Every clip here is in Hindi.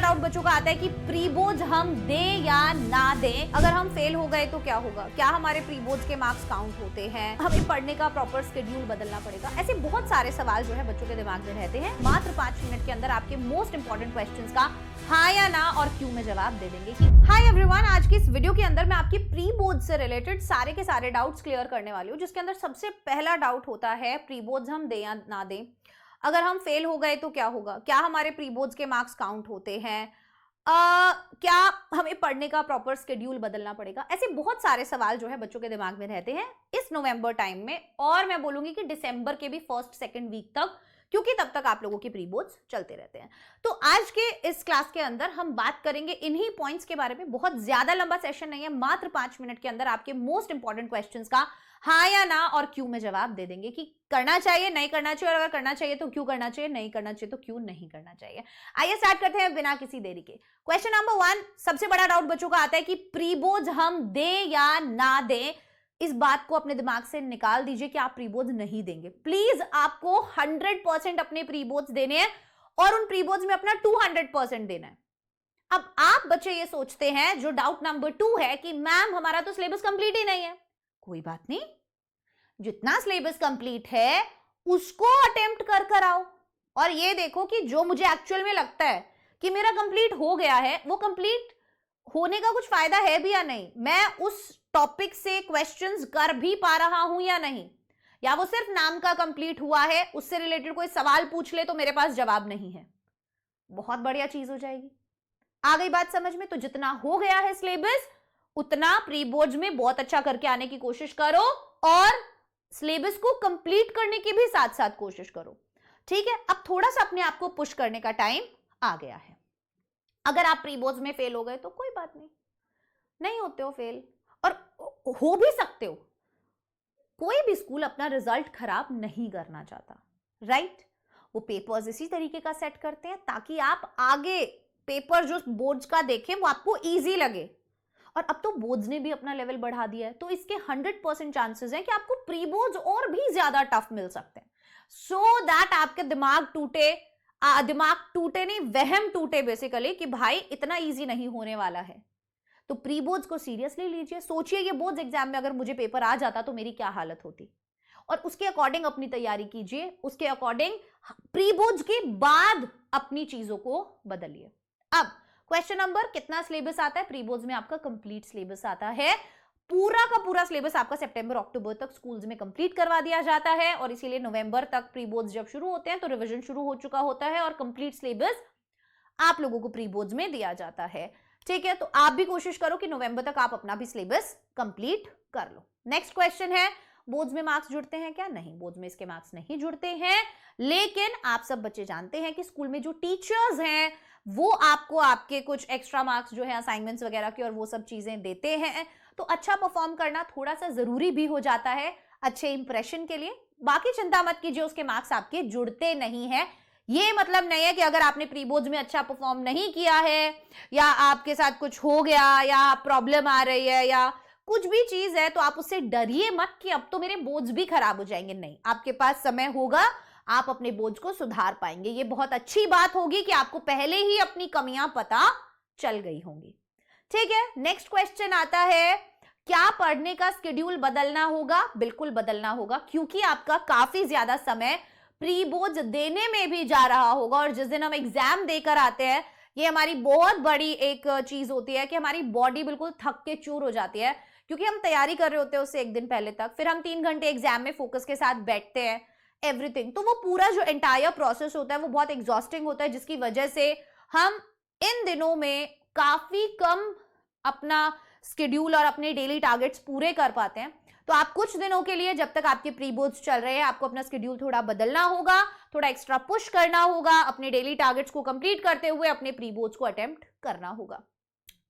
डाउट बच्चों का आता है कि प्री बोर्ड हम दें या ना दें, अगर हम फेल हो गए तो क्या होगा, क्या हमारे प्री बोर्ड के मार्क्स काउंट होते हैं, हमें पढ़ने का प्रॉपर शेड्यूल बदलना पड़ेगा। ऐसे बहुत सारे सवाल जो है बच्चों के दिमाग में रहते हैं। मात्र 5 मिनट के अंदर आपके मोस्ट इंपॉर्टेंट क्वेश्चंस का हाँ या ना और क्यों में जवाब दे देंगे। हाय एवरीवन, आज की इस वीडियो के अंदर मैं आपकी प्री बोर्ड से रिलेटेड सारे के सारे डाउट्स क्लियर करने वाली हूँ, जिसके अंदर सबसे पहला डाउट होता है प्री बोर्ड्स हम दें या ना दें, अगर हम फेल हो गए तो क्या होगा, क्या हमारे प्री बोर्ड्स के मार्क्स काउंट होते हैं, क्या हमें पढ़ने का प्रॉपर शेड्यूल बदलना पड़ेगा। ऐसे बहुत सारे सवाल जो है बच्चों के दिमाग में रहते हैं इस नवंबर टाइम में, और मैं बोलूंगी कि दिसंबर के भी फर्स्ट सेकंड वीक तक, क्योंकि तब तक आप लोगों के प्री बोर्ड्स चलते रहते हैं। तो आज के इस क्लास के अंदर हम बात करेंगे इन्हीं पॉइंट्स के बारे में। बहुत ज्यादा लंबा सेशन नहीं है, मात्र 5 मिनट के अंदर आपके मोस्ट इंपॉर्टेंट क्वेश्चंस का हाँ या ना और क्यों में जवाब दे देंगे कि करना चाहिए, नहीं करना चाहिए, और अगर करना चाहिए तो क्यों करना चाहिए, नहीं करना चाहिए तो क्यों नहीं करना चाहिए। आइए स्टार्ट करते हैं बिना किसी देरी के। क्वेश्चन नंबर 1, सबसे बड़ा डाउट बच्चों का आता है कि प्री बोर्ड्स हम दें या ना दें। इस बात को अपने दिमाग से निकाल दीजिए कि आप प्री बोर्ड्स नहीं देंगे। प्लीज आपको 100% अपने प्री बोर्ड्स देने हैं और उन प्री बोर्ड्स में अपना 200% देना है। अब आप बच्चे ये सोचते हैं, जो डाउट नंबर 2 है कि मैम हमारा तो सिलेबस कंप्लीट ही नहीं है। कोई बात नहीं, जितना सिलेबस कंप्लीट है उसको अटेम्प्ट कर आओ और ये देखो कि जो मुझे एक्चुअल में लगता है कि मेरा कंप्लीट हो गया है, वो कंप्लीट होने का कुछ फायदा है भी या नहीं, मैं उस टॉपिक से क्वेश्चंस कर भी पा रहा हूं या नहीं, या वो सिर्फ नाम का कंप्लीट हुआ है, उससे रिलेटेड कोई सवाल पूछ ले तो मेरे पास जवाब नहीं है। बहुत बढ़िया चीज हो जाएगी। आ गई बात समझ में? तो जितना हो गया है सिलेबस उतना प्री बोर्ड्स में बहुत अच्छा करके आने की कोशिश करो और सिलेबस को कंप्लीट करने की भी साथ साथ कोशिश करो। ठीक है, अब थोड़ा सा अपने आप को पुश करने का टाइम आ गया है। अगर आप प्री बोर्ड्स में फेल हो गए तो कोई बात नहीं, नहीं होते हो फेल, और हो भी सकते हो। कोई भी स्कूल अपना रिजल्ट खराब नहीं करना चाहता, राइट? वो पेपर्स इसी तरीके का सेट करते हैं ताकि आप आगे पेपर जो बोर्ड्स का देखें वो आपको इजी लगे। और अब तो बोर्ड्स ने भी अपना लेवल बढ़ा दिया है, तो इसके 100% चांसेस हैं कि आपको प्री बोर्ड्स और भी ज्यादा टफ मिल सकते हैं, सो दैट आपके दिमाग टूटे नहीं, वहम टूटे बेसिकली कि भाई इतना इजी नहीं होने वाला है। तो प्री बोर्ड्स को सीरियसली लीजिए। सोचिए ये बोर्ड्स एग्जाम में अगर मुझे पेपर आ जाता तो मेरी क्या हालत होती, और उसके अकॉर्डिंग अपनी तैयारी कीजिए, उसके अकॉर्डिंग प्री बोर्ड्स के बाद अपनी चीजों को बदलिए। अब क्वेश्चन नंबर, कितना सिलेबस आता है प्री बोर्ड्स में? आपका कंप्लीट सिलेबस आता है, पूरा का पूरा सिलेबस आपका सितंबर अक्टूबर तक स्कूल्स में कंप्लीट करवा दिया जाता है, और इसीलिए नवंबर तक प्री बोर्ड्स जब शुरू होते हैं तो रिवीजन शुरू हो चुका होता है और कंप्लीट सिलेबस आप लोगों को प्री बोर्ड्स में दिया जाता है। ठीक है, तो आप भी कोशिश करो कि नवंबर तक आप अपना भी सिलेबस कंप्लीट कर लो। नेक्स्ट क्वेश्चन है, बोर्ड्स में मार्क्स जुड़ते हैं क्या? नहीं, बोर्ड्स में इसके मार्क्स नहीं जुड़ते हैं, लेकिन आप सब बच्चे जानते हैं कि स्कूल में जो टीचर्स हैं वो आपको आपके कुछ एक्स्ट्रा मार्क्स जो है असाइनमेंट्स वगैरह की और वो सब चीजें देते हैं, तो अच्छा परफॉर्म करना थोड़ा सा जरूरी भी हो जाता है अच्छे इंप्रेशन के लिए। बाकी चिंता मत कीजिए, उसके मार्क्स आपके जुड़ते नहीं है। ये मतलब नहीं है कि अगर आपने प्री बोर्ड्स में अच्छा परफॉर्म नहीं किया है, या आपके साथ कुछ हो गया, या प्रॉब्लम आ रही है, या कुछ भी चीज है, तो आप उससे डरिए मत कि अब तो मेरे बोर्ड्स भी खराब हो जाएंगे। नहीं, आपके पास समय होगा, आप अपने बोझ को सुधार पाएंगे। ये बहुत अच्छी बात होगी कि आपको पहले ही अपनी कमियां पता चल गई होंगी। ठीक है, नेक्स्ट क्वेश्चन आता है, क्या पढ़ने का शेड्यूल बदलना होगा? बिल्कुल बदलना होगा, क्योंकि आपका काफी ज्यादा समय प्री बोर्ड्स देने में भी जा रहा होगा, और जिस दिन हम एग्जाम देकर आते हैं, ये हमारी बहुत बड़ी एक चीज होती है कि हमारी बॉडी बिल्कुल थक के चूर हो जाती है, क्योंकि हम तैयारी कर रहे होते हैं उससे एक दिन पहले तक, फिर हम 3 घंटे एग्जाम में फोकस के साथ बैठते हैं, एवरीथिंग। तो वो पूरा जो एंटायर प्रोसेस होता है वो बहुत एग्जॉस्टिंग होता है, जिसकी वजह से हम इन दिनों में काफी कम अपना शेड्यूल और अपने डेली टारगेट्स पूरे कर पाते हैं। तो आप कुछ दिनों के लिए, जब तक आपके प्री बोर्ड्स चल रहे हैं, आपको अपना शेड्यूल थोड़ा बदलना होगा, थोड़ा एक्स्ट्रा पुश करना होगा, अपने डेली टारगेट्स को कंप्लीट करते हुए अपने प्री बोर्ड्स को अटेम्प्ट करना होगा।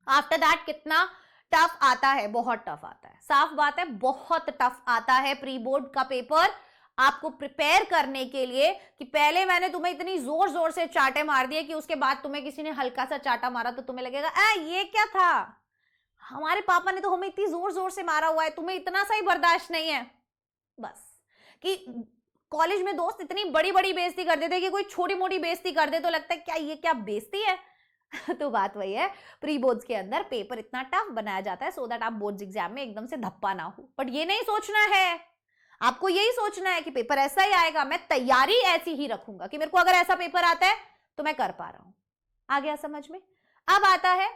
आफ्टर दैट कितना टफ आता है? बहुत टफ आता है, साफ बात है, बहुत टफ आता है प्री बोर्ड का पेपर आपको प्रिपेयर करने के लिए, कि पहले मैंने तुम्हें इतनी जोर जोर से चाटे मार दिए कि उसके बाद तुम्हें किसी ने हल्का सा चाटा मारा तो तुम्हें लगेगा ये क्या था, हमारे पापा ने तो हमें इतनी जोर जोर से मारा हुआ है, तुम्हें इतना सा ही बर्दाश्त नहीं है। बस कि कॉलेज में दोस्त इतनी बड़ी बड़ी बेइज्जती कर देते कि कोई छोटी मोटी बेइज्जती कर दे तो लगता है क्या ये क्या बेइज्जती है तो बात वही है, प्री बोर्ड्स के अंदर पेपर इतना टफ बनाया जाता है सो दैट आप बोर्ड्स एग्जाम में एकदम से धप्पा ना हो। बट ये नहीं सोचना है, आपको यही सोचना है कि पेपर ऐसा ही आएगा, मैं तैयारी ऐसी ही रखूंगा कि मेरे को अगर ऐसा पेपर आता है तो मैं कर पा रहा हूं। आ गया समझ में? अब आता है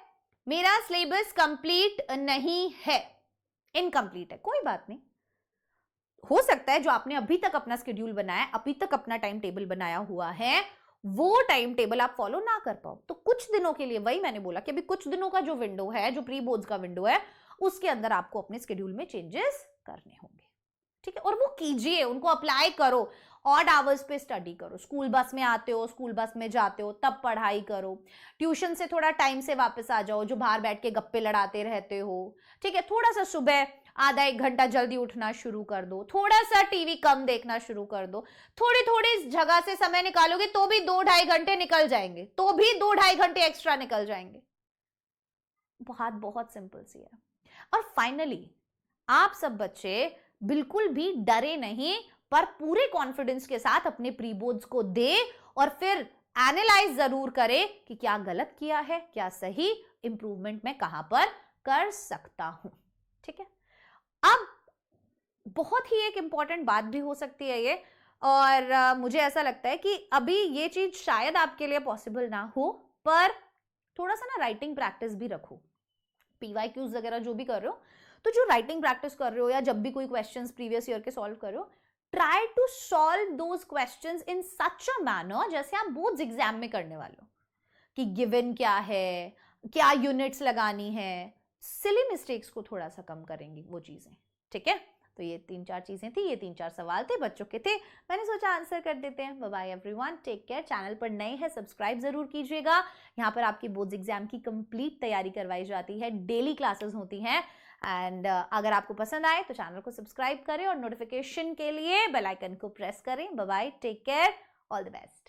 मेरा सिलेबस कंप्लीट नहीं है, इनकम्प्लीट है, कोई बात नहीं। हो सकता है जो आपने अभी तक अपना शेड्यूल बनाया, अभी तक अपना टाइम टेबल बनाया हुआ है, वो टाइम टेबल आप फॉलो ना कर पाओ, तो कुछ दिनों के लिए, वही मैंने बोला कि अभी कुछ दिनों का जो विंडो है, जो प्री बोर्ड्स का विंडो है, उसके अंदर आपको अपने शेड्यूल में चेंजेस करने होंगे, ठीक है? और वो कीजिए, उनको अप्लाई करो। ऑड आवर्स पे स्टडी करो, स्कूल बस में आते हो, स्कूल बस में जाते हो, तब पढ़ाई करो। ट्यूशन से थोड़ा टाइम से वापस आ जाओ, जो बाहर बैठ के गप्पे लड़ाते रहते हो, ठीक है? थोड़ा सा सुबह आधा एक घंटा जल्दी उठना शुरू कर दो, थोड़ा सा टीवी कम देखना शुरू कर दो। थोड़ी थोड़ी इस जगह से समय निकालोगे तो भी 2-2.5 घंटे निकल जाएंगे, तो भी 2-2.5 घंटे एक्स्ट्रा निकल जाएंगे। बहुत बहुत सिंपल सी है। और फाइनली आप सब बच्चे बिल्कुल भी डरे नहीं, पर पूरे कॉन्फिडेंस के साथ अपने प्री बोर्ड्स को दे और फिर एनालाइज जरूर करे कि क्या गलत किया है, क्या सही, इंप्रूवमेंट मैं कहां पर कर सकता हूं, ठीक है? अब बहुत ही एक इंपॉर्टेंट बात भी हो सकती है ये, और मुझे ऐसा लगता है कि अभी ये चीज शायद आपके लिए पॉसिबल ना हो, पर थोड़ा सा ना राइटिंग प्रैक्टिस भी रखो। PYQs वगैरह जो भी कर रहे हो, तो जो राइटिंग प्रैक्टिस कर रहे हो या जब भी कोई क्वेश्चंस प्रीवियस ईयर के सॉल्व कर रहे हो, try to solve those questions in such a manner जैसे आप बोर्ड्स एग्जाम में करने वाले हो, कि गिवन क्या है, क्या यूनिट्स लगानी है। सिली मिस्टेक्स को थोड़ा सा कम करेंगी वो चीजें, ठीक है? तो ये 3-4 चीजें थी, ये 3-4 सवाल थे, बच्चों के थे, मैंने सोचा आंसर कर देते हैं। Bye bye everyone, take care. Channel पर नए हैं, सब्सक्राइब जरूर कीजिएगा। यहाँ पर आपकी बोर्ड्स एग्जाम की कंप्लीट तैयारी करवाई जाती है, डेली क्लासेस होती हैं। एंड अगर आपको पसंद आए तो चैनल को सब्सक्राइब करें और नोटिफिकेशन के लिए बेल आइकन को प्रेस करें। Bye bye, take care, all the best.